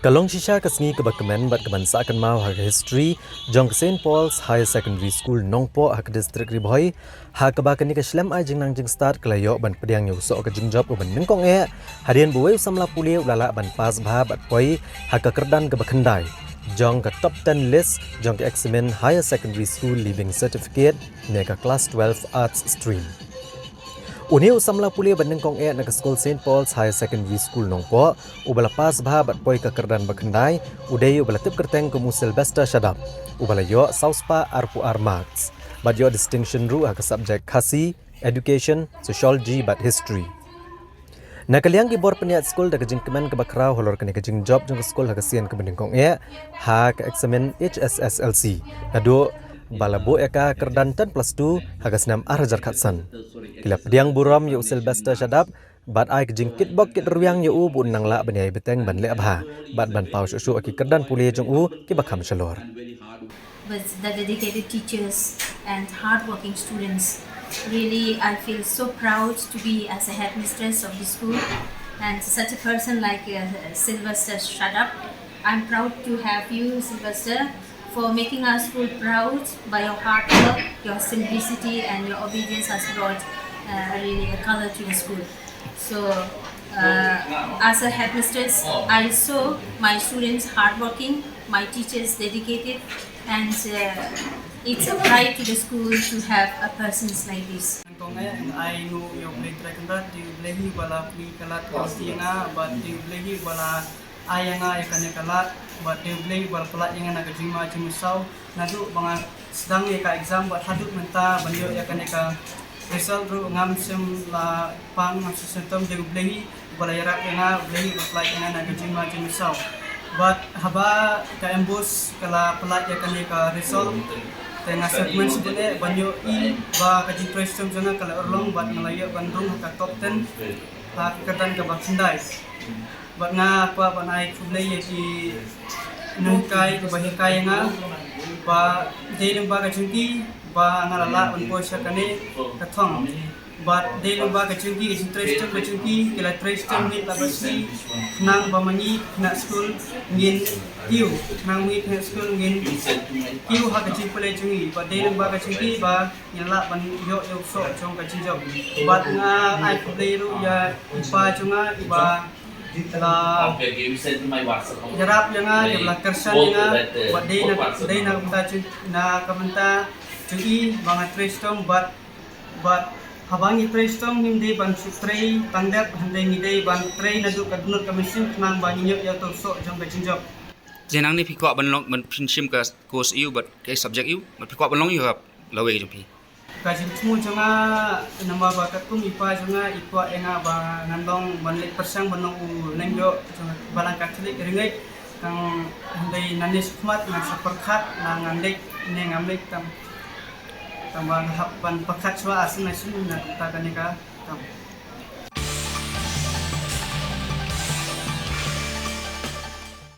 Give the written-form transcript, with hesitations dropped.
Kalong shisha kasngi kebakemen bat kebangsaan mau hak history jong ke St Paul's High Secondary School Nongpo hak distrik Riboy hak kebakani ke Shlem ai jing nang jing start kelayo ban pediang nyusok ke jing job uban ningkong harian buwe samla puli ulala ban pas bah bat poi hak kerdan ke bakendai jong ke top 10 list jong ke examen Higher Secondary School Living Certificate neka class 12 arts stream. Uniu samla puli banding kong na ke School St Paul's High Secondary School Nongpo ubala pas bah bat poi ke kerdan bakendai udai ubala tip kerteng ke Sylvester Shadap ubala yo sauspa arpu armax bat yo distinction ru ke subjek khasi education sociology bat history. Nakaliang gibor peniat school da kejing kemen ke bakrau holor kene kejing job jong school ha kesian ke banding kong ha ke examen HSSLC nado balabo eka kerdan 10 plus 2 hagas 6 arjar khatsan kila pediang buram yu Sylvester Shadap bat ai kejingkit bok kit ruang yu bun nang la baniai beteng ban le abha bat ban pau shu aki kerdan puli jong ki bakham shalor with the dedicated teachers and hardworking students. Really, I feel so proud to be as a headmistress of the school and such a person like Sylvester Shadap. I'm proud to have you, Sylvester, for making our school proud by your hard work, your simplicity and your obedience has brought really a color to the school. So as a headmistress, I saw my students hardworking, my teachers dedicated, and it's a pride to the school to have a person like this. I know your play track di blehi bala pli kalat kastinga but di blehi bala ayanga yakane kalat but di blehi bala pelat yang nak jima jimusau nadu banga sedang ka exam but hadut menta banyo yakane ka result ru ngam sem la pang ngam system di blehi bala yarak yang blehi pelat yang nak jima jimusau but haba ka embus kala pelat yakane ka result tengah segmen sebenarnya banyak ba kaji presum jangan kalau orlong buat Melayu Bandung ke top 10 tak ketan ke Baksendai buat nga apa banai kublai di nungkai ke bahir kaya nga ba day ba kajungki ba ngalala unpo siya kane katong but day ba kajungki is presum kajungki kila presum ni tabasi nang bamani na school ngin kiu nang mi na school ngin kiu ha kajing pulai jungi but day ba kajungki ba nyala ban yo yo so chong kajing job but nga ai pulai ru ya ipa junga iba la jarap yang la kersan yang buat day na na kamenta jungi bangat presum but habangi prestom hindi ban sutray tandap handai ngidai ban tray nadu kadnur kamisim nang banyo ya torso jang bajinjok jenang ni pikwa banlong ban pinsim ka course you but ke subject you but pikwa banlong you hap lawe jumpi kajin tumu jonga nama bakat kum ipa jonga ikwa enga ba nandong banlik persang banong u nengjo jonga balang katolik ringai kang handai nanis kumat nang saperkhat nang andek neng amlik tambang hapan pekat swa asin nasun na takan ka